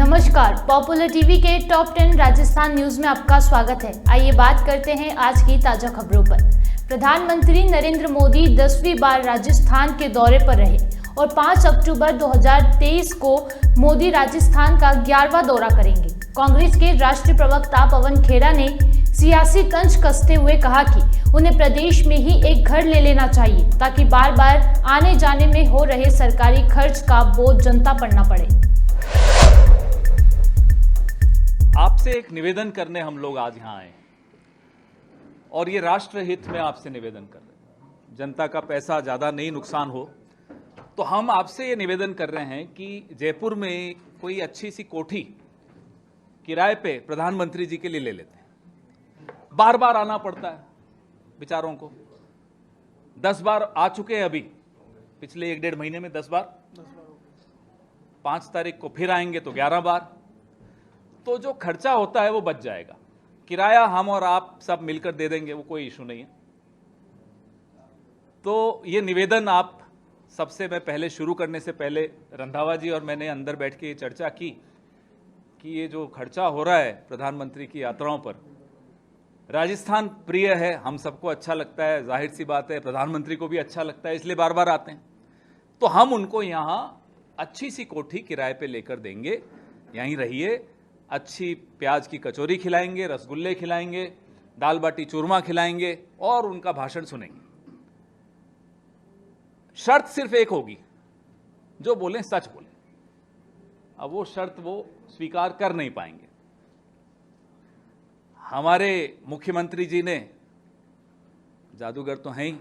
नमस्कार, popular TV के top 10 Rajasthan news में आपका स्वागत है। आइए बात करते हैं आज की ताजा खबरों पर। प्रधानमंत्री नरेंद्र मोदी 10वीं बार राजस्थान के दौरे पर रहे और 5 अक्टूबर 2023 को मोदी राजस्थान का 11वां दौरा करेंगे। कांग्रेस के राष्ट्रीय प्रवक्ता पवन खेड़ा ने सियासी तंज कसते हुए कहा कि उन्हें प्रदेश में ही एक घर ले लेना चाहिए ताकि बार बार आने जाने में हो रहे सरकारी खर्च का बोझ जनता पर न पड़े। आपसे एक निवेदन करने हम लोग आज यहाँ आए और ये राष्ट्र हित में आपसे निवेदन कर रहे हैं। जनता का पैसा ज़्यादा नहीं नुकसान हो, तो हम आपसे ये निवेदन कर रहे हैं कि जयपुर में कोई अच्छी सी कोठी किराए पे प्रधानमंत्री जी के लिए ले लेते हैं। बार बार आना पड़ता है बेचारों को। 10 बार आ चुके हैं अभी, पिछले 1-1.5 महीने में 10 बार। 5 तारीख को फिर आएंगे तो 11 बार। तो जो खर्चा होता है वो बच जाएगा। किराया हम और आप सब मिलकर दे देंगे, वो कोई इशू नहीं है। तो ये निवेदन आप सबसे मैं पहले शुरू करने से पहले रंधावा जी और मैंने अंदर बैठ के ये चर्चा की कि ये जो खर्चा हो रहा है प्रधानमंत्री की यात्राओं पर, राजस्थान प्रिय है, हम सबको अच्छा लगता है, जाहिर सी बात है प्रधानमंत्री को भी अच्छा लगता है, इसलिए बार बार आते हैं। तो हम उनको यहाँ अच्छी सी कोठी किराए पे लेकर देंगे, यहीं रहिए, अच्छी प्याज की कचौरी खिलाएंगे, रसगुल्ले खिलाएंगे, दाल बाटी चूरमा खिलाएंगे और उनका भाषण सुनेंगे। शर्त सिर्फ एक होगी, जो बोलें सच बोलें। अब वो शर्त वो स्वीकार कर नहीं पाएंगे। हमारे मुख्यमंत्री जी ने, जादूगर तो हैं ही,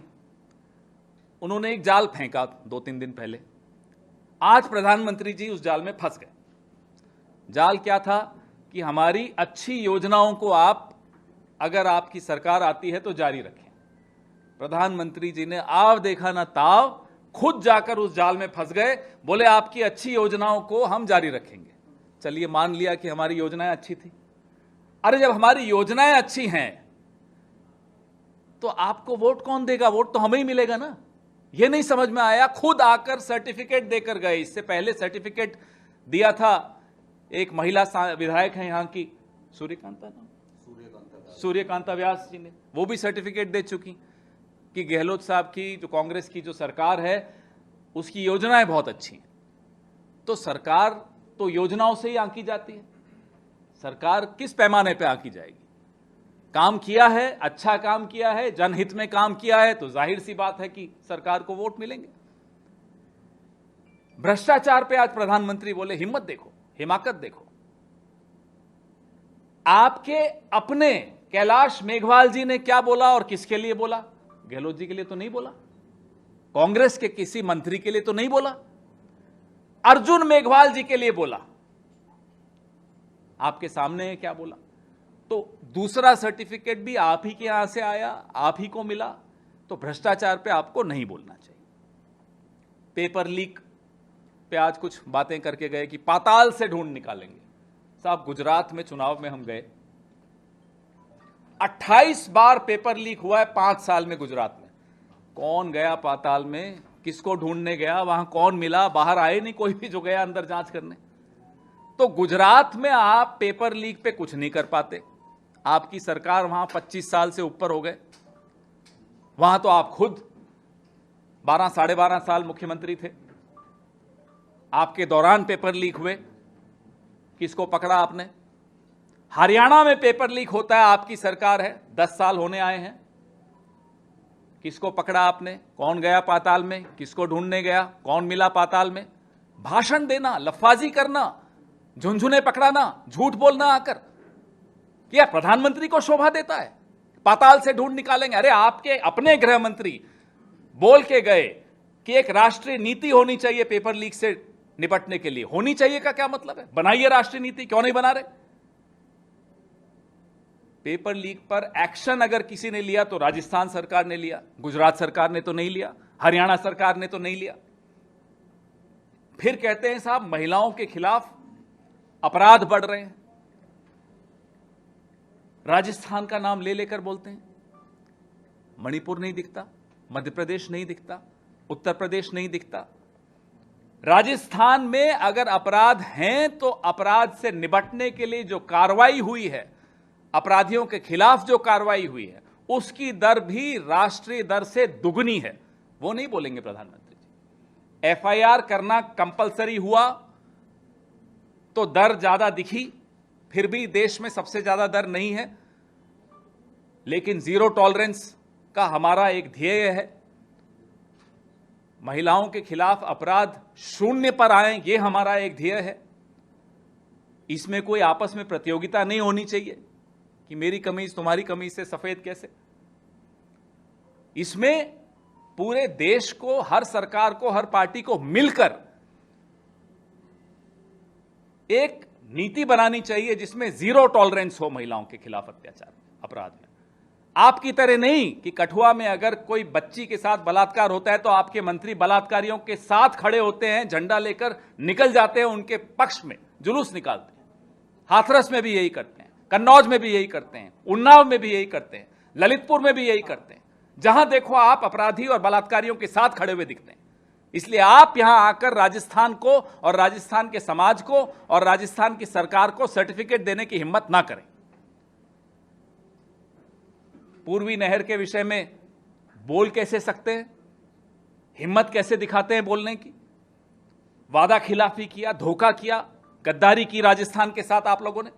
उन्होंने एक जाल फेंका 2-3 दिन पहले। आज प्रधानमंत्री जी उस जाल में फंस गए। जाल क्या था कि हमारी अच्छी योजनाओं को आप, अगर आपकी सरकार आती है तो जारी रखें। प्रधानमंत्री जी ने आव देखा ना ताव, खुद जाकर उस जाल में फंस गए। बोले आपकी अच्छी योजनाओं को हम जारी रखेंगे। चलिए मान लिया कि हमारी योजनाएं अच्छी थी। अरे जब हमारी योजनाएं अच्छी हैं तो आपको वोट कौन देगा? वोट तो हमें ही मिलेगा ना। यह नहीं समझ में आया, खुद आकर सर्टिफिकेट देकर गए। इससे पहले सर्टिफिकेट दिया था एक महिला विधायक है यहाँ की, सूर्यकांता व्यास जी ने, वो भी सर्टिफिकेट दे चुकी कि गहलोत साहब की जो कांग्रेस की जो सरकार है उसकी योजनाएं बहुत अच्छी हैं। तो सरकार तो योजनाओं से ही आंकी जाती है। सरकार किस पैमाने पे आंकी जाएगी? काम किया है, अच्छा काम किया है, जनहित में काम किया है, तो जाहिर सी बात है कि सरकार को वोट मिलेंगे। भ्रष्टाचार पे आज प्रधानमंत्री बोले, हिम्मत देखो, हिमाकत देखो। आपके अपने कैलाश मेघवाल जी ने क्या बोला और किसके लिए बोला? गहलोत जी के लिए तो नहीं बोला, कांग्रेस के किसी मंत्री के लिए तो नहीं बोला, अर्जुन मेघवाल जी के लिए बोला। आपके सामने क्या बोला? तो दूसरा सर्टिफिकेट भी आप ही के यहां से आया, आप ही को मिला। तो भ्रष्टाचार पे आपको नहीं बोलना चाहिए। पेपर लीक पे आज कुछ बातें करके गए कि पाताल से ढूंढ निकालेंगे। साहब, गुजरात में चुनाव में हम गए, 28 बार पेपर लीक हुआ है 5 साल में गुजरात में। कौन गया पाताल में? किसको ढूंढने गया? वहां कौन मिला? बाहर आए नहीं कोई भी जो गया अंदर जांच करने। तो गुजरात में आप पेपर लीक पे कुछ नहीं कर पाते। आपकी सरकार वहां 25 साल से ऊपर हो गए। वहां तो आप खुद 12-12.5 साल मुख्यमंत्री थे। आपके दौरान पेपर लीक हुए, किसको पकड़ा आपने? हरियाणा में पेपर लीक होता है, आपकी सरकार है, 10 साल होने आए हैं, किसको पकड़ा आपने? कौन गया पाताल में? किसको ढूंढने गया? कौन मिला पाताल में? भाषण देना, लफाजी करना, झुंझुने पकड़ाना, झूठ बोलना आकर, क्या प्रधानमंत्री को शोभा देता है? पाताल से ढूंढ निकालेंगे। अरे आपके अपने गृह मंत्री बोल के गए कि एक राष्ट्रीय नीति होनी चाहिए पेपर लीक से निपटने के लिए। होनी चाहिए का क्या मतलब है? बनाइए राष्ट्रीय नीति, क्यों नहीं बना रहे? पेपर लीक पर एक्शन अगर किसी ने लिया तो राजस्थान सरकार ने लिया, गुजरात सरकार ने तो नहीं लिया, हरियाणा सरकार ने तो नहीं लिया। फिर कहते हैं साहब महिलाओं के खिलाफ अपराध बढ़ रहे हैं। राजस्थान का नाम ले लेकर बोलते हैं। मणिपुर नहीं दिखता, मध्य प्रदेश नहीं दिखता, उत्तर प्रदेश नहीं दिखता, राजस्थान में अगर अपराध हैं तो अपराध से निपटने के लिए जो कार्रवाई हुई है, अपराधियों के खिलाफ जो कार्रवाई हुई है, उसकी दर भी राष्ट्रीय दर से दुगनी है। वो नहीं बोलेंगे प्रधानमंत्री जी। एफआईआर करना कंपलसरी हुआ तो दर ज्यादा दिखी, फिर भी देश में सबसे ज्यादा दर नहीं है, लेकिन जीरो टॉलरेंस का हमारा एक ध्येय है। महिलाओं के खिलाफ अपराध शून्य पर आए, यह हमारा एक ध्येय है। इसमें कोई आपस में प्रतियोगिता नहीं होनी चाहिए कि मेरी कमीज तुम्हारी कमीज से सफेद कैसे। इसमें पूरे देश को, हर सरकार को, हर पार्टी को मिलकर एक नीति बनानी चाहिए जिसमें जीरो टॉलरेंस हो महिलाओं के खिलाफ अत्याचार अपराध में। आपकी तरह नहीं कि कठुआ में अगर कोई बच्ची के साथ बलात्कार होता है तो आपके मंत्री बलात्कारियों के साथ खड़े होते हैं, झंडा लेकर निकल जाते हैं, उनके पक्ष में जुलूस निकालते हैं। हाथरस में भी यही करते हैं, कन्नौज में भी यही करते हैं, उन्नाव में भी यही करते हैं, ललितपुर में भी यही करते हैं। जहां देखो आप अपराधी और बलात्कारियों के साथ खड़े हुए दिखते हैं। इसलिए आप यहां आकर राजस्थान को और राजस्थान के समाज को और राजस्थान की सरकार को सर्टिफिकेट देने की हिम्मत ना करें। पूर्वी नहर के विषय में बोल कैसे सकते हैं, हिम्मत कैसे दिखाते हैं बोलने की। वादा खिलाफी किया, धोखा किया, गद्दारी की राजस्थान के साथ आप लोगों ने,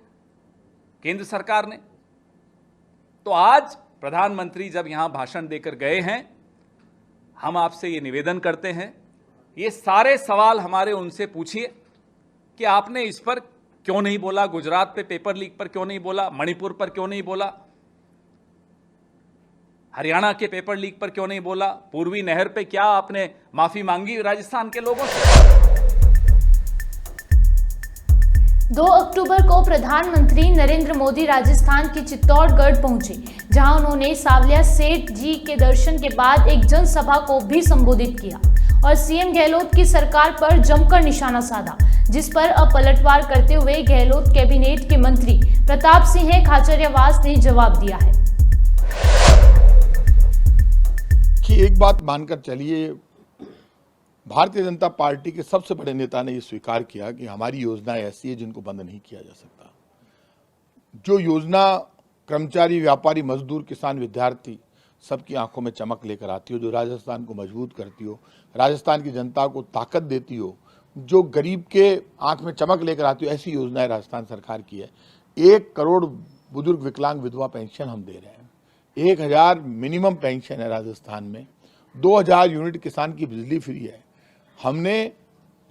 केंद्र सरकार ने। तो आज प्रधानमंत्री जब यहां भाषण देकर गए हैं, हम आपसे ये निवेदन करते हैं, ये सारे सवाल हमारे उनसे पूछिए कि आपने इस पर क्यों नहीं बोला, गुजरात पे पेपर लीक पर क्यों नहीं बोला, मणिपुर पर क्यों नहीं बोला, हरियाणा के पेपर लीक पर क्यों नहीं बोला, पूर्वी नहर पे क्या आपने माफी मांगी राजस्थान के लोगों से। 2 अक्टूबर को प्रधानमंत्री नरेंद्र मोदी राजस्थान के चित्तौड़गढ़ पहुंचे, जहां उन्होंने सावलिया सेठ जी के दर्शन के बाद एक जनसभा को भी संबोधित किया और सीएम गहलोत की सरकार पर जमकर निशाना साधा, जिस पर अब पलटवार करते हुए गहलोत कैबिनेट के मंत्री प्रताप सिंह खाचरियावास ने जवाब दिया है कि एक बात मानकर चलिए, भारतीय जनता पार्टी के सबसे बड़े नेता ने यह स्वीकार किया कि हमारी योजनाएं ऐसी है जिनको बंद नहीं किया जा सकता। जो योजना कर्मचारी, व्यापारी, मजदूर, किसान, विद्यार्थी सबकी आंखों में चमक लेकर आती हो, जो राजस्थान को मजबूत करती हो, राजस्थान की जनता को ताकत देती हो, जो गरीब के आंख में चमक लेकर आती हो, ऐसी योजनाएं राजस्थान सरकार की है। 1 करोड़ बुजुर्ग विकलांग विधवा पेंशन हम दे रहे हैं, 1000 मिनिमम पेंशन है राजस्थान में, 2000 यूनिट किसान की बिजली फ्री है। हमने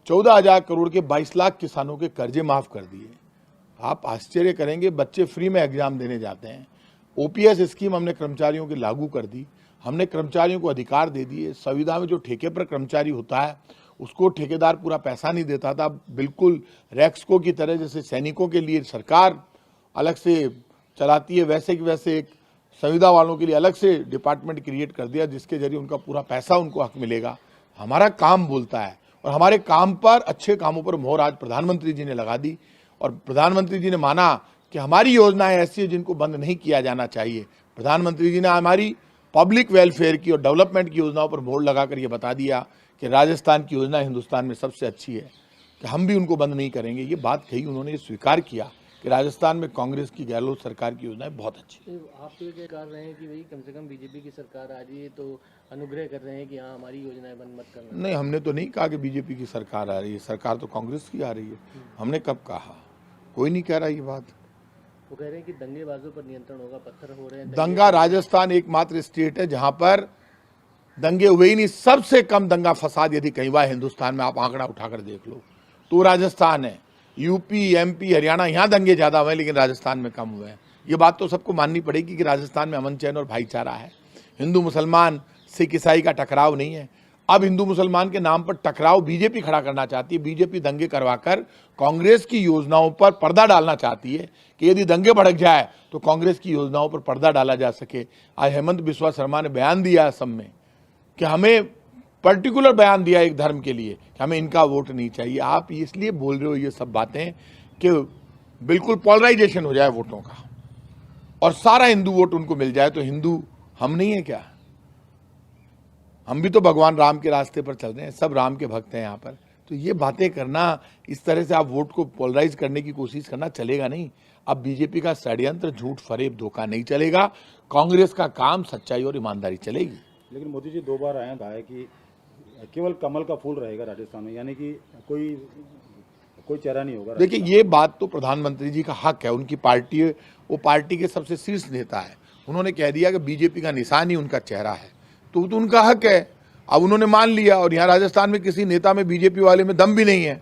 14,000 करोड़ के 22 लाख किसानों के कर्जे माफ कर दिए। आप आश्चर्य करेंगे, बच्चे फ्री में एग्जाम देने जाते हैं। ओपीएस स्कीम हमने कर्मचारियों की लागू कर दी। हमने कर्मचारियों को अधिकार दे दिए। संविदा में जो ठेके पर कर्मचारी होता है उसको ठेकेदार पूरा पैसा नहीं देता था, बिल्कुल रैक्सको की तरह, जैसे सैनिकों के लिए सरकार अलग से चलाती है वैसे कि वैसे एक संविदा वालों के लिए अलग से डिपार्टमेंट क्रिएट कर दिया, जिसके जरिए उनका पूरा पैसा उनको हक मिलेगा। हमारा काम बोलता है और हमारे काम पर, अच्छे कामों पर मोहर आज प्रधानमंत्री जी ने लगा दी और प्रधानमंत्री जी ने माना कि हमारी योजनाएं ऐसी है जिनको बंद नहीं किया जाना चाहिए। प्रधानमंत्री जी ने हमारी पब्लिक वेलफेयर की और डेवलपमेंट की योजनाओं पर मोहर लगाकर ये बता दिया कि राजस्थान की योजना हिंदुस्तान में सबसे अच्छी है, कि हम भी उनको बंद नहीं करेंगे। ये बात कही उन्होंने, ये स्वीकार किया कि राजस्थान में कांग्रेस की, गहलोत सरकार की योजनाएं बहुत अच्छी है। आप तो ये कह रहे हैं कि भाई कम से कम बीजेपी की सरकार आ रही है तो अनुग्रह कर रहे हैं कि हाँ हमारी योजनाएं बंद मत करना। नहीं, हमने तो नहीं कहा कि बीजेपी की सरकार आ रही है, सरकार तो कांग्रेस की आ रही है। हमने कब कहा? कोई नहीं कह रहा ये बात। वो कह रहे हैं कि दंगेबाजों पर नियंत्रण होगा, पत्थर हो रहे हैं। दंगा, राजस्थान एकमात्र स्टेट है जहां पर दंगे हुए ही नहीं। सबसे कम दंगा फसाद यदि कहीं हुआ हिंदुस्तान में, आप आंकड़ा उठाकर देख लो तो राजस्थान है। यूपी, एमपी, हरियाणा, यहाँ दंगे ज्यादा हुए लेकिन राजस्थान में कम हुए हैं। ये बात तो सबको माननी पड़ेगी कि राजस्थान में अमन चैन और भाईचारा है। हिंदू मुसलमान, सिख ईसाई का टकराव नहीं है। अब हिंदू मुसलमान के नाम पर टकराव बीजेपी खड़ा करना चाहती है। बीजेपी दंगे करवाकर कांग्रेस की योजनाओं पर पर्दा डालना चाहती है कि यदि दंगे भड़क जाए तो कांग्रेस की योजनाओं पर पर्दा डाला जा सके। आज हेमंत बिस्वा शर्मा ने बयान दिया असम में कि हमें पर्टिकुलर बयान दिया एक धर्म के लिए कि हमें इनका वोट नहीं चाहिए। आप इसलिए बोल रहे हो ये सब बातें कि बिल्कुल पोलराइजेशन हो जाए वोटों का और सारा हिंदू वोट उनको मिल जाए। तो हिंदू हम नहीं है क्या? हम भी तो भगवान राम के रास्ते पर चल रहे हैं, सब राम के भक्त हैं यहाँ पर। तो ये बातें करना, इस तरह से आप वोट को पोलराइज करने की कोशिश करना चलेगा नहीं। अब बीजेपी का षड्यंत्र, झूठ, फरेब, धोखा नहीं चलेगा। कांग्रेस का काम सच्चाई और ईमानदारी चलेगी। लेकिन मोदी जी 2 बार आए हैं, कहा है कि केवल कमल का फूल रहेगा राजस्थान में, यानी कि कोई चेहरा नहीं होगा। देखिए, ये बात तो प्रधानमंत्री जी का हक है, उनकी पार्टी, वो पार्टी के सबसे शीर्ष नेता है। उन्होंने कह दिया कि बीजेपी का निशान ही उनका चेहरा है, तो उनका हक है। अब उन्होंने मान लिया, और यहाँ राजस्थान में किसी नेता में, बीजेपी वाले में दम भी नहीं है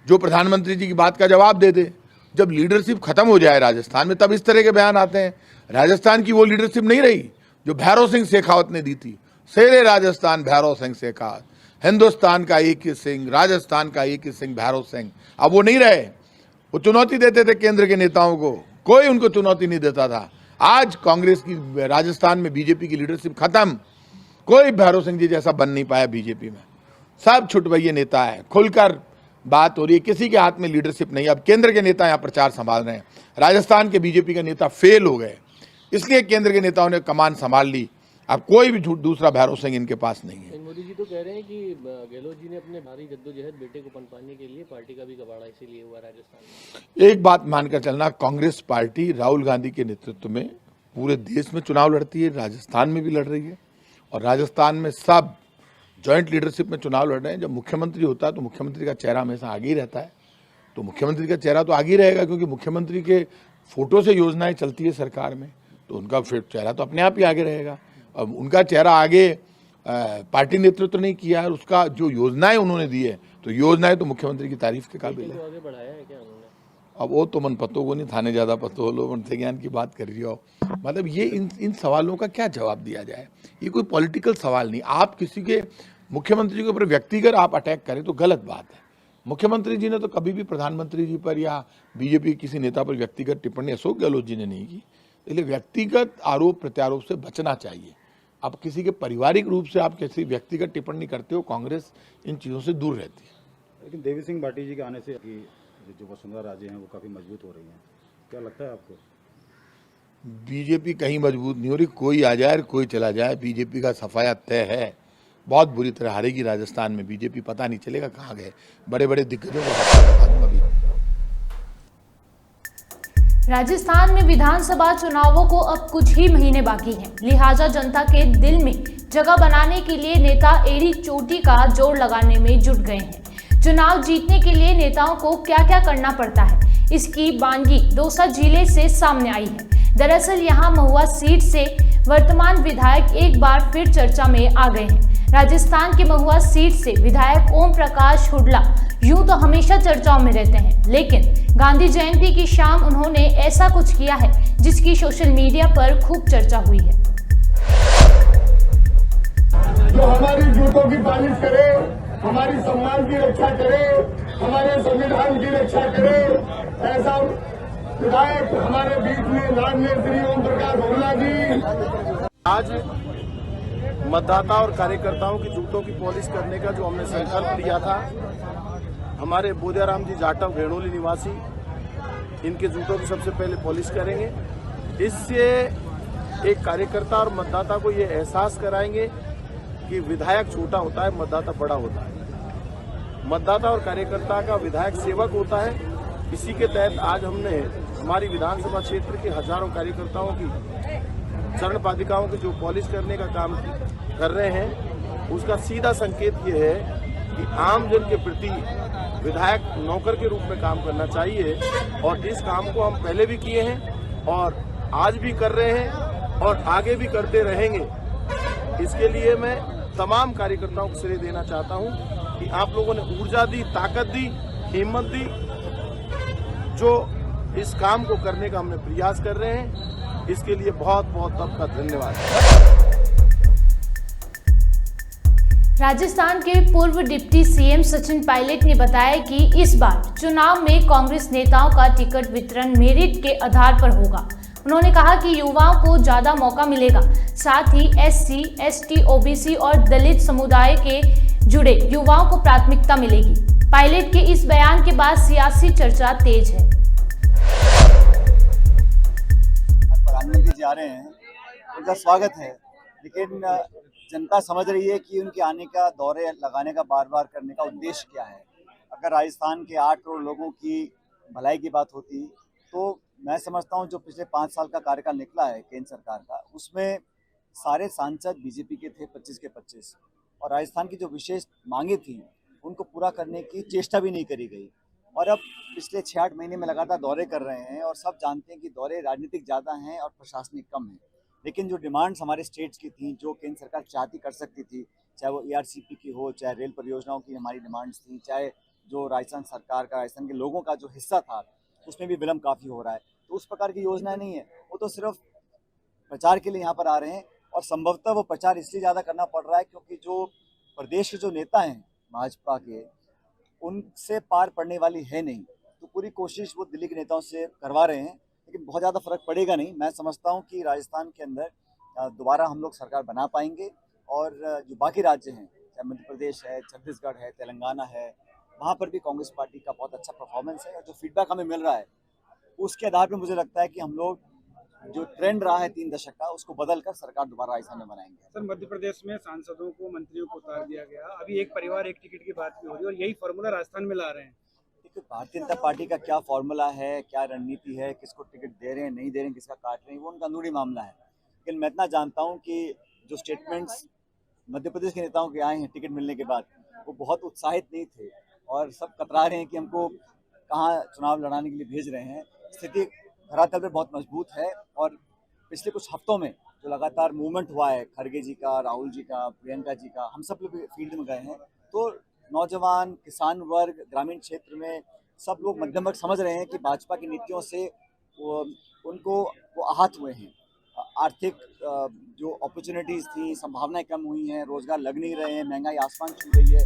जो प्रधानमंत्री जी की बात का जवाब दे दे। जब लीडरशिप खत्म हो जाए राजस्थान में, तब इस तरह के बयान आते हैं। राजस्थान की वो लीडरशिप नहीं रही जो भैरव सिंह शेखावत ने दी थी। शेरे राजस्थान भैरव सिंह शेखावत, हिंदुस्तान का एक ही सिंह, राजस्थान का एक ही सिंह भैरव सिंह। अब वो नहीं रहे। वो चुनौती देते थे केंद्र के नेताओं को, कोई उनको चुनौती नहीं देता था। आज कांग्रेस की, राजस्थान में बीजेपी की लीडरशिप खत्म। कोई भैरव सिंह जी जैसा बन नहीं पाया बीजेपी में। सब छुटभइये नेता है, खुलकर बात हो रही है, किसी के हाथ में लीडरशिप नहीं। अब केंद्र के नेता यहाँ प्रचार संभाल रहे हैं। राजस्थान के बीजेपी के नेता फेल हो गए, इसलिए केंद्र के नेताओं ने कमान संभाल ली। अब कोई भी दूसरा भैरव सिंह इनके पास नहीं है। मोदी जी तो कह रहे हैं कि गहलोत जी ने अपने भारी जद्दोजहद बेटे को पनपाने के लिए पार्टी का भी कबाड़ा इसीलिए हुआ राजस्थान में। एक बात मानकर चलना, कांग्रेस पार्टी राहुल गांधी के नेतृत्व में पूरे देश में चुनाव लड़ती है, राजस्थान में भी लड़ रही है, और राजस्थान में सब जॉइंट लीडरशिप में चुनाव लड़ रहे हैं। जब मुख्यमंत्री होता है तो मुख्यमंत्री का चेहरा हमेशा आगे ही रहता है, तो मुख्यमंत्री का चेहरा तो आगे ही रहेगा, क्योंकि मुख्यमंत्री के फोटो से योजनाएं चलती है सरकार में, तो उनका फिर चेहरा तो अपने आप ही आगे रहेगा। अब उनका चेहरा आगे पार्टी नेतृत्व नहीं किया है, उसका जो योजनाएं उन्होंने दी है, तो योजनाएं तो मुख्यमंत्री की तारीफ के काबिल है। आगे बढ़ाया है क्या उन्होंने? अब वो तो मन पतों को नहीं, थाने ज्यादा पतो हो, लोग मनसे ज्ञान की बात कर रही हो। मतलब ये इन सवालों का क्या जवाब दिया जाए? ये कोई पॉलिटिकल सवाल नहीं। आप किसी के मुख्यमंत्री के ऊपर व्यक्तिगत आप अटैक करें तो गलत बात है। मुख्यमंत्री जी ने तो कभी भी प्रधानमंत्री जी पर या बीजेपी किसी नेता पर व्यक्तिगत टिप्पणी अशोक गहलोत जी ने नहीं की, इसलिए व्यक्तिगत आरोप प्रत्यारोप से बचना चाहिए। आप किसी के पारिवारिक रूप से आप किसी व्यक्तिगत टिप्पणी करते हो, कांग्रेस इन चीज़ों से दूर रहती है। लेकिन देवी सिंह भाटी जी के आने से कि जो वसुंधरा राजे हैं वो काफ़ी मजबूत हो रही हैं, क्या लगता है आपको? बीजेपी कहीं मजबूत नहीं हो रही। कोई आ जाए कोई चला जाए, बीजेपी का सफाया तय है। बहुत बुरी तरह हारेगी राजस्थान में बीजेपी, पता नहीं चलेगा कहाँ गए। बड़े बड़े दिग्गजों को बता दूंगा अभी। राजस्थान में विधानसभा चुनावों को अब कुछ ही महीने बाकी हैं, लिहाजा जनता के दिल में जगह बनाने के लिए नेता एड़ी चोटी का जोर लगाने में जुट गए हैं। चुनाव जीतने के लिए नेताओं को क्या क्या करना पड़ता है, इसकी बानगी दौसा जिले से सामने आई है। दरअसल यहां महुआ सीट से वर्तमान विधायक एक बार फिर चर्चा में आ गए हैं। राजस्थान के महुआ सीट से विधायक ओम प्रकाश हुड्डा यूं तो हमेशा चर्चाओं में रहते हैं, लेकिन गांधी जयंती की शाम उन्होंने ऐसा कुछ किया है जिसकी सोशल मीडिया पर खूब चर्चा हुई है। जो हमारी जूतों की पालिश करे, हमारी सम्मान की रक्षा करे, हमारे संविधान की रक्षा करे, ऐसा विधायक हमारे बीच में लाडले श्री ओम प्रकाश हुड्डा जी। आज मतदाता और कार्यकर्ताओं की जूतों की पॉलिश करने का जो हमने संकल्प लिया था, हमारे बोधियाराम जी जाटव घेणोली निवासी इनके जूतों की सबसे पहले पॉलिश करेंगे। इससे एक कार्यकर्ता और मतदाता को ये एहसास कराएंगे कि विधायक छोटा होता है, मतदाता बड़ा होता है। मतदाता और कार्यकर्ता का विधायक सेवक होता है। इसी के तहत आज हमने हमारी विधानसभा क्षेत्र के हजारों कार्यकर्ताओं की चरण पादिकाओं की जो पॉलिश करने का काम कर रहे हैं, उसका सीधा संकेत ये है कि आमजन के प्रति विधायक नौकर के रूप में काम करना चाहिए। और इस काम को हम पहले भी किए हैं और आज भी कर रहे हैं और आगे भी करते रहेंगे। इसके लिए मैं तमाम कार्यकर्ताओं को श्रेय देना चाहता हूं कि आप लोगों ने ऊर्जा दी, ताकत दी, हिम्मत दी, जो इस काम को करने का हमने प्रयास कर रहे हैं। इसके लिए बहुत बहुत आपका धन्यवाद। राजस्थान के पूर्व डिप्टी सीएम सचिन पायलट ने बताया कि इस बार चुनाव में कांग्रेस नेताओं का टिकट वितरण मेरिट के आधार पर होगा। उन्होंने कहा कि युवाओं को ज्यादा मौका मिलेगा, साथ ही एससी, एसटी, ओबीसी और दलित समुदाय के जुड़े युवाओं को प्राथमिकता मिलेगी। पायलट के इस बयान के बाद सियासी चर्चा तेज है। प्रधानमंत्री जी आ रहे हैं, उनका स्वागत है, लेकिन जनता समझ रही है कि उनके आने का, दौरे लगाने का, बार बार करने का उद्देश्य क्या है। अगर राजस्थान के 8 करोड़ लोगों की भलाई की बात होती तो मैं समझता हूँ जो पिछले 5 साल का कार्यकाल निकला है केंद्र सरकार का, उसमें सारे सांसद बीजेपी के थे 25 के 25, और राजस्थान की जो विशेष मांगे थी उनको पूरा करने की चेष्टा भी नहीं करी गई। और अब पिछले 6-8 महीने में लगातार दौरे कर रहे हैं और सब जानते हैं कि दौरे राजनीतिक ज़्यादा हैं और प्रशासनिक कम है, लेकिन जो डिमांड्स हमारे स्टेट्स की थी, जो केंद्र सरकार चाहती कर सकती थी, चाहे वो ERCP की हो, चाहे रेल परियोजनाओं की हमारी डिमांड्स थी, चाहे जो राजस्थान सरकार का, राजस्थान के लोगों का जो हिस्सा था उसमें भी विलम्ब काफ़ी हो रहा है। तो उस प्रकार की योजना नहीं है, वो तो सिर्फ प्रचार के लिए यहाँ पर आ रहे हैं, और संभवतः वो प्रचार इसलिए ज़्यादा करना पड़ रहा है क्योंकि जो प्रदेश के जो नेता हैं भाजपा के, उनसे पार पड़ने वाली है नहीं, तो पूरी कोशिश वो दिल्ली के नेताओं से करवा रहे हैं, लेकिन बहुत ज़्यादा फर्क पड़ेगा नहीं। मैं समझता हूँ कि राजस्थान के अंदर दोबारा हम लोग सरकार बना पाएंगे, और जो बाकी राज्य हैं, चाहे मध्य प्रदेश है, छत्तीसगढ़ है, तेलंगाना है, वहाँ पर भी कांग्रेस पार्टी का बहुत अच्छा परफॉर्मेंस है, और जो फीडबैक हमें मिल रहा है उसके आधार पर मुझे लगता है कि हम लोग जो ट्रेंड रहा है 3 दशक का, उसको बदलकर सरकार दोबारा राजस्थान में बनाएंगे। सर, मध्य प्रदेश में सांसदों को, मंत्रियों को उतार दिया गया, अभी एक परिवार एक टिकट की बात भी हो रही है, और यही फॉर्मूला राजस्थान में ला रहे हैं। देखिए, भारतीय जनता पार्टी का क्या फॉर्मूला है, क्या रणनीति है, किसको टिकट दे रहे हैं, नहीं दे रहे हैं, किसका काट रहे हैं, वो उनका अंदरूनी मामला है। लेकिन मैं इतना जानता हूँ कि जो स्टेटमेंट्स मध्य प्रदेश के नेताओं के आए हैं टिकट मिलने के बाद, वो बहुत उत्साहित नहीं थे, और सब कतरा रहे हैं कि हमको कहाँ चुनाव लड़ाने के लिए भेज रहे हैं। स्थिति धरातल पर बहुत मजबूत है, और पिछले कुछ हफ्तों में जो लगातार मूवमेंट हुआ है, खड़गे जी का, राहुल जी का, प्रियंका जी का, हम सब लोग फील्ड में गए हैं, तो नौजवान, किसान वर्ग, ग्रामीण क्षेत्र में सब लोग मध्यम वर्ग समझ रहे हैं कि भाजपा की नीतियों से उनको आहत हुए हैं। आर्थिक जो अपॉर्चुनिटीज़ थी, संभावनाएं कम हुई हैं, रोजगार लग नहीं रहे हैं, महंगाई आसमान छू रही है,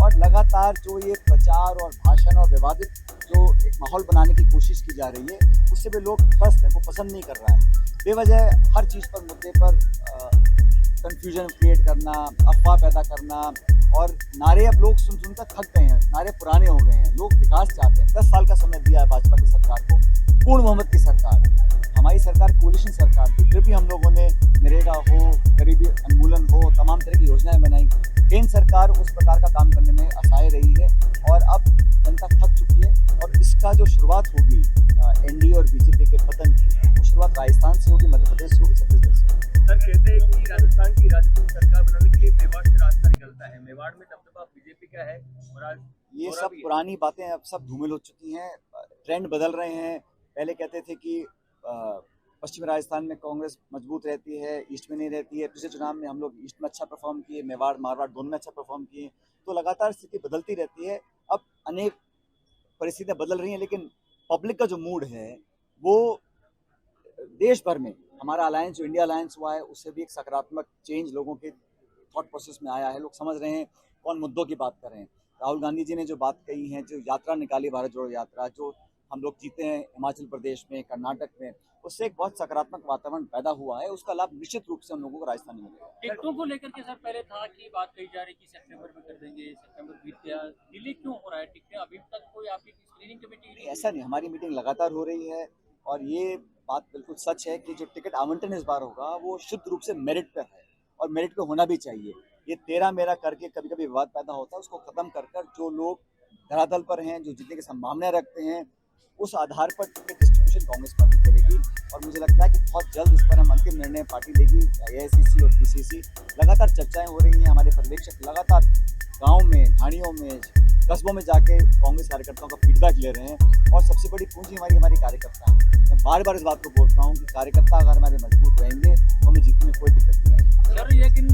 और लगातार जो ये प्रचार और भाषण और विवादित जो एक माहौल बनाने की कोशिश की जा रही है, उससे भी लोग त्रस्त हैं, वो पसंद नहीं कर रहा है। बेवजह हर चीज़ पर, मुद्दे पर कंफ्यूजन क्रिएट करना, अफवाह पैदा करना, और नारे अब लोग सुनकर थक गए हैं, नारे पुराने हो गए हैं, लोग विकास चाहते हैं। 10 साल का समय दिया है भाजपा की सरकार को, पूर्ण बहुमत की सरकार। हमारी सरकार कोलिशन सरकार थी, फिर भी हम लोगों ने नरेगा हो, गरीबी उन्मूलन हो, तमाम तरह की योजनाएं बनाई। केंद्र सरकार उस प्रकार का काम करने में असहाय रही है, और अब जनता थक चुकी है, और इसका जो शुरुआत होगी NDA और BJP के पतन की, वो शुरुआत राजस्थान से होगी, मध्य प्रदेश से होगी, छत्तीसगढ़ से। सर, कहते हैं कि राजस्थान की राजनीतिक सरकार बनाने के लिए मेवाड़ से रास्ता निकलता है। मेवाड़ में दबदबा BJP का है, और आज ये सब पुरानी बातें अब सब धूमिल हो चुकी हैं, ट्रेंड बदल रहे हैं। पहले कहते थे कि पश्चिम राजस्थान में कांग्रेस मजबूत रहती है, ईस्ट में नहीं रहती है। पिछले चुनाव में हम लोग ईस्ट में अच्छा परफॉर्म किए, मेवाड़ मारवाड़ दोनों में अच्छा परफॉर्म किए, तो लगातार स्थिति बदलती रहती है। अब अनेक परिस्थितियाँ बदल रही हैं, लेकिन पब्लिक का जो मूड है वो देश भर में, हमारा अलायंस जो इंडिया अलायंस हुआ है, उससे भी एक सकारात्मक चेंज लोगों के थॉट प्रोसेस में आया है। लोग समझ रहे हैं कौन मुद्दों की बात कर रहे हैं। राहुल गांधी जी ने जो बात कही है, जो यात्रा निकाली, भारत जोड़ो यात्रा, जो हम लोग जीते हैं हिमाचल प्रदेश में, कर्नाटक में, उससे एक बहुत सकारात्मक वातावरण पैदा हुआ है। उसका लाभ निश्चित रूप से हम लोगों को राजस्थान में मिलेगा। टिकटों को लेकर के सर पहले था कि बात कही जा रही कि सितंबर में कर देंगे, सितंबर बीत गया, डिले क्यों हो रहा है टिकटें? अभी तक कोई आपकी स्क्रीनिंग कमेटी? ऐसा नहीं, हमारी मीटिंग लगातार हो रही है, और ये बात बिल्कुल सच है कि जो टिकट आवंटन इस बार होगा वो शुद्ध रूप से मेरिट पर है, और मेरिट पे होना भी चाहिए। ये तेरा मेरा करके कभी कभी विवाद पैदा होता है, उसको खत्म कर कर जो लोग धरातल पर हैं, जो जीतने की संभावनाएं रखते हैं, उस आधार पर टिकट डिस्ट्रीब्यूशन कांग्रेस पार्टी करेगी। और मुझे लगता है कि बहुत जल्द इस पर हम अंतिम निर्णय पार्टी लेगी। AICC और PCC लगातार चर्चाएं हो रही हैं, हमारे पर्यवेक्षक लगातार गाँव में, ढाणियों में, कस्बों में जाके कांग्रेस कार्यकर्ताओं का फीडबैक ले रहे हैं, और सबसे बड़ी पूंजी हमारी कार्यकर्ता है। मैं बार बार इस बात को बोलता हूँ कि कार्यकर्ता अगर हमारे मजबूत रहेंगे तो हमें जीतने में कोई दिक्कत नहीं आएगी। सर, लेकिन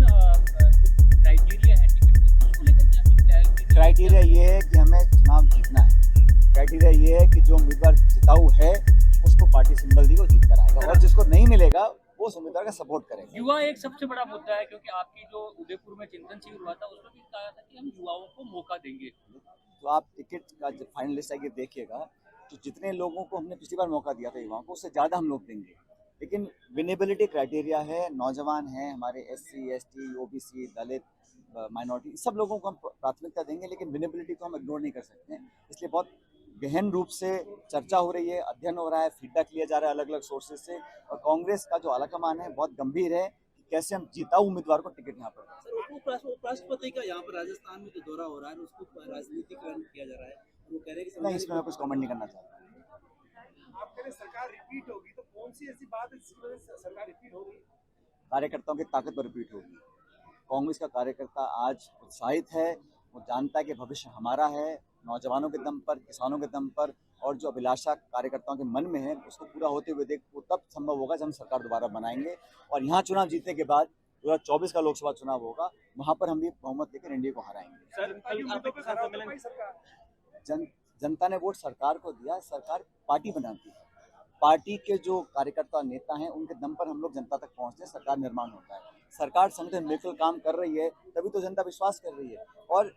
क्राइटेरिया है टिकट के, उसको लेकर के आपकी क्लैरिटी? क्राइटेरिया ये है कि हमें चुनाव जीतना है। क्राइटेरिया ये है कि जो उम्मीदवार जिताऊ है उसको पार्टी सिंबल दी, वो जीत कर आएगा, और जिसको नहीं मिलेगा वो उस उम्मीदवार का सपोर्ट करेंगे। युवा एक सबसे बड़ा मुद्दा है, क्योंकि आपकी जो उदयपुर में चिंतन शिविर हुआ था उसमें भी कहा था कि हम युवाओं को मौका देंगे। तो आप टिकट का जब फाइनल लिस्ट आगे देखिएगा, तो जितने लोगों को हमने पिछली बार मौका दिया था युवाओं को, उससे ज़्यादा हम लोग देंगे। लेकिन विनेबिलिटी क्राइटेरिया है, नौजवान हैं, हमारे SC, ST, OBC, दलित, माइनॉरिटी, सब लोगों को हम प्राथमिकता देंगे, लेकिन विनेबिलिटी को हम इग्नोर नहीं कर सकते हैं। इसलिए बहुत गहन रूप से चर्चा हो रही है, अध्ययन हो रहा है, फीडबैक लिया जा रहा है अलग अलग सोर्सेज से, और कांग्रेस का जो आलाकमान है बहुत गंभीर है कि कैसे हम जीताऊ उम्मीदवार को टिकट यहाँ पर। उपराष्ट्रपति का यहाँ पर राजस्थान में जो दौरा हो रहा है उसको राजनीतिकरण किया जा रहा है, वो कह रहे हैं कि नहीं, इसमें मैं कुछ कमेंट नहीं करना चाहता। आप कह रहे सरकार रिपीट होगी, तो कौन सी ऐसी बात है जिसकी वजह से सरकार रिपीट होगी? कार्यकर्ताओं की ताकत पर रिपीट होगी। कांग्रेस का कार्यकर्ता आज उत्साहित है, वो जानता है कि भविष्य हमारा है, नौजवानों के दम पर, किसानों के दम पर, और जो अभिलाषा कार्यकर्ताओं के मन में है उसको पूरा होते हुए देख वो तब संभव होगा जब हम सरकार दोबारा बनाएंगे। और यहाँ चुनाव जीतने के बाद 2024 का लोकसभा चुनाव होगा, वहाँ पर हम भी बहुमत लेकर एनडीए को हराएंगे। सर, कल आप एक किसान सम्मेलन जनता ने वोट सरकार को दिया, सरकार पार्टी बनाती है, पार्टी के जो कार्यकर्ता और नेता हैं उनके दम पर हम लोग जनता तक पहुँचते हैं, सरकार निर्माण होता है। सरकार संगठन मिलकर काम कर रही है, तभी तो जनता विश्वास कर रही है। और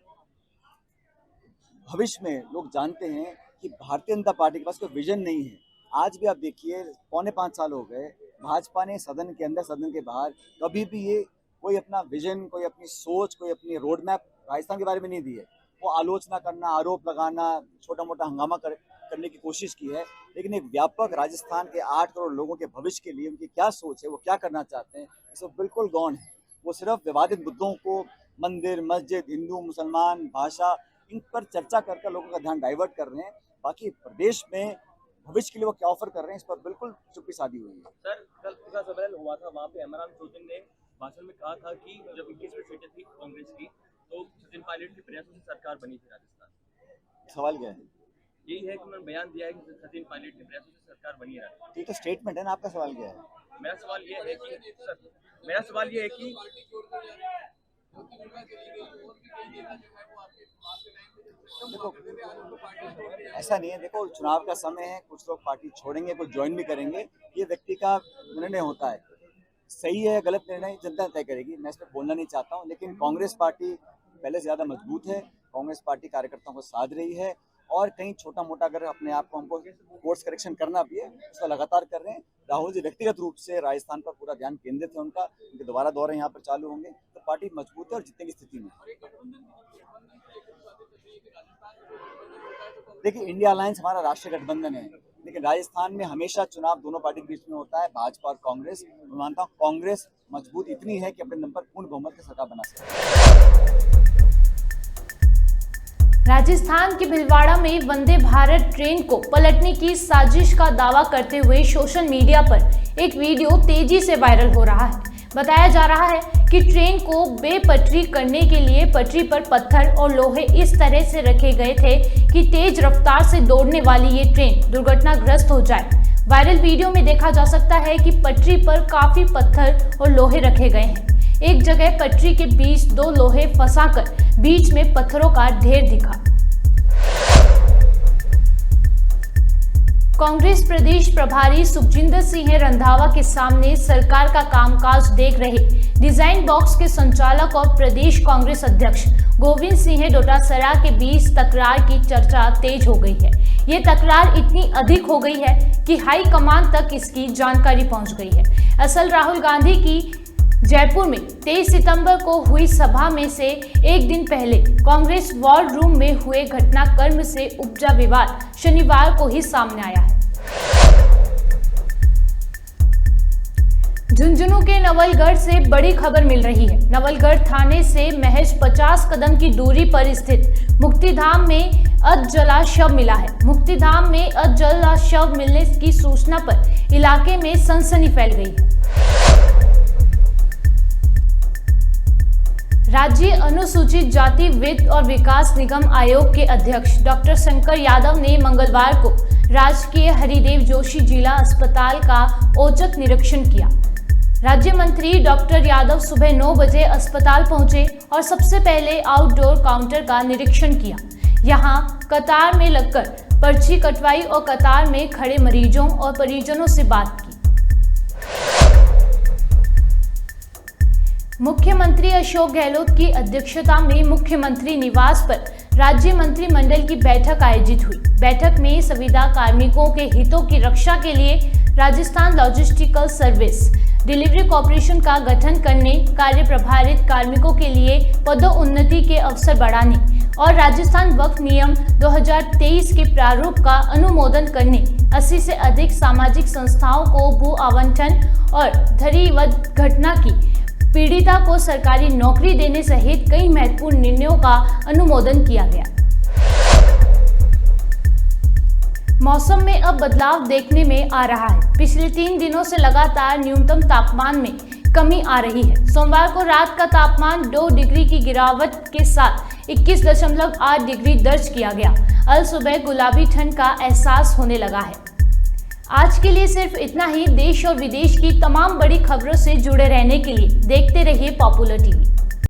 भविष्य में लोग जानते हैं कि भारतीय जनता पार्टी के पास कोई विजन नहीं है। आज भी आप देखिए, 4.25 साल हो गए, भाजपा ने सदन के अंदर, सदन के बाहर कभी भी ये कोई अपना विजन, कोई अपनी सोच, कोई अपनी रोड मैप राजस्थान के बारे में नहीं दी है। वो आलोचना करना, आरोप लगाना, छोटा मोटा हंगामा करने की कोशिश की है, लेकिन एक व्यापक राजस्थान के 8 करोड़ लोगों के भविष्य के लिए उनकी क्या सोच है, वो क्या करना चाहते हैं, इसको बिल्कुल गौण है। वो सिर्फ विवादित मुद्दों को, मंदिर, मस्जिद, हिंदू, मुसलमान, भाषा, इन पर चर्चा कर लोगों का ध्यान डाइवर्ट कर रहे हैं। बाकी प्रदेश में भविष्य के लिए वो क्या ऑफर कर रहे हैं, इस पर बिल्कुल चुप्पी साधी हुई है। सर, कल किसान सम्मेलन हुआ था, वहाँ पे हेमराम चौधरी ने भाषण में कहा था कि जब 21वीं सीटें थी कांग्रेस की, तो सचिन पायलट के प्रयासों से सरकार बनी थी राजस्थान। सवाल क्या है? यही है कि उन्होंने बयान दिया है कि सचिन पायलट के प्रयासों से सरकार बनी है। ये तो स्टेटमेंट है ना, आपका सवाल क्या है? मेरा सवाल ये है कि देखो, ऐसा नहीं है। देखो, चुनाव का समय है, कुछ लोग पार्टी छोड़ेंगे, कुछ ज्वाइन भी करेंगे, ये व्यक्ति का निर्णय होता है। सही है गलत निर्णय जनता तय करेगी, मैं इस पर बोलना नहीं चाहता हूँ। लेकिन कांग्रेस पार्टी पहले से ज़्यादा मजबूत है, कांग्रेस पार्टी कार्यकर्ताओं को साध रही है, और कहीं छोटा मोटा अगर अपने आप को हमको कोर्स करेक्शन करना भी है, उसका लगातार कर रहे हैं। राहुल जी व्यक्तिगत रूप से राजस्थान पर पूरा ध्यान केंद्रित है उनका, उनके दोबारा दौरे यहाँ पर चालू होंगे, तो पार्टी मजबूत है और जीतने की स्थिति में। देखिए, इंडिया अलायंस हमारा राष्ट्रीय गठबंधन है, लेकिन राजस्थान में हमेशा चुनाव दोनों पार्टी के बीच में होता है, भाजपा और कांग्रेस। मैं मानता हूँ कांग्रेस मजबूत इतनी है कि अपने दम पर पूर्ण बहुमत की सरकार बना सकती है। राजस्थान के भीलवाड़ा में वंदे भारत ट्रेन को पलटने की साजिश का दावा करते हुए सोशल मीडिया पर एक वीडियो तेजी से वायरल हो रहा है। बताया जा रहा है कि ट्रेन को बेपटरी करने के लिए पटरी पर पत्थर और लोहे इस तरह से रखे गए थे कि तेज रफ्तार से दौड़ने वाली ये ट्रेन दुर्घटनाग्रस्त हो जाए। वायरल वीडियो में देखा जा सकता है कि पटरी पर काफी पत्थर और लोहे रखे गए हैं। एक जगह पटरी के बीच 2 लोहे फंसाकर बीच में पत्थरों का ढेर दिखा। कांग्रेस प्रदेश प्रभारी सुखजिंदर सिंह रंधावा के सामने सरकार का कामकाज देख रहे डिजाइन बॉक्स के संचालक और प्रदेश कांग्रेस अध्यक्ष गोविंद सिंह डोटासरा के बीच तकरार की चर्चा तेज हो गई है। ये तकरार इतनी अधिक हो गई है कि हाई कमान तक इसकी जानकारी पहुंच गई है। असल राहुल गांधी की जयपुर में 23 सितंबर को हुई सभा में से एक दिन पहले कांग्रेस वॉर रूम में हुए घटनाक्रम से उपजा विवाद शनिवार को ही सामने आया है। झुंझुनू के नवलगढ़ से बड़ी खबर मिल रही है। नवलगढ़ थाने से महज 50 कदम की दूरी पर स्थित मुक्तिधाम में अधजला शव मिला है। मुक्तिधाम में अधजला शव मिलने की सूचना पर इलाके में सनसनी फैल गई है। राज्य अनुसूचित जाति वित्त और विकास निगम आयोग के अध्यक्ष डॉक्टर शंकर यादव ने मंगलवार को राजकीय हरिदेव जोशी जिला अस्पताल का औचक निरीक्षण किया। राज्य मंत्री डॉक्टर यादव सुबह 9 बजे अस्पताल पहुंचे और सबसे पहले आउटडोर काउंटर का निरीक्षण किया। यहां कतार में लगकर पर्ची कटवाई और कतार में खड़े मरीजों और परिजनों से बात की। मुख्यमंत्री अशोक गहलोत की अध्यक्षता में मुख्यमंत्री निवास पर राज्य मंत्रिमंडल की बैठक आयोजित हुई। बैठक में संविदा कार्मिकों के हितों की रक्षा के लिए Rajasthan logistical service delivery corporation का गठन करने, कार्य प्रभारित कार्मिकों के लिए पदोन्नति के अवसर बढ़ाने और राजस्थान वक्फ नियम 2023 के प्रारूप का अनुमोदन करने, 80 से अधिक सामाजिक संस्थाओं को भू आवंटन और धरीवध घटना की पीड़िता को सरकारी नौकरी देने सहित कई महत्वपूर्ण निर्णयों का अनुमोदन किया गया। मौसम में अब बदलाव देखने में आ रहा है। पिछले 3 दिनों से लगातार न्यूनतम तापमान में कमी आ रही है। सोमवार को रात का तापमान 2 डिग्री की गिरावट के साथ 21.8 डिग्री दर्ज किया गया। अल सुबह गुलाबी ठंड का एहसास होने लगा है। आज के लिए सिर्फ इतना ही। देश और विदेश की तमाम बड़ी खबरों से जुड़े रहने के लिए देखते रहिए पॉपुलर टीवी।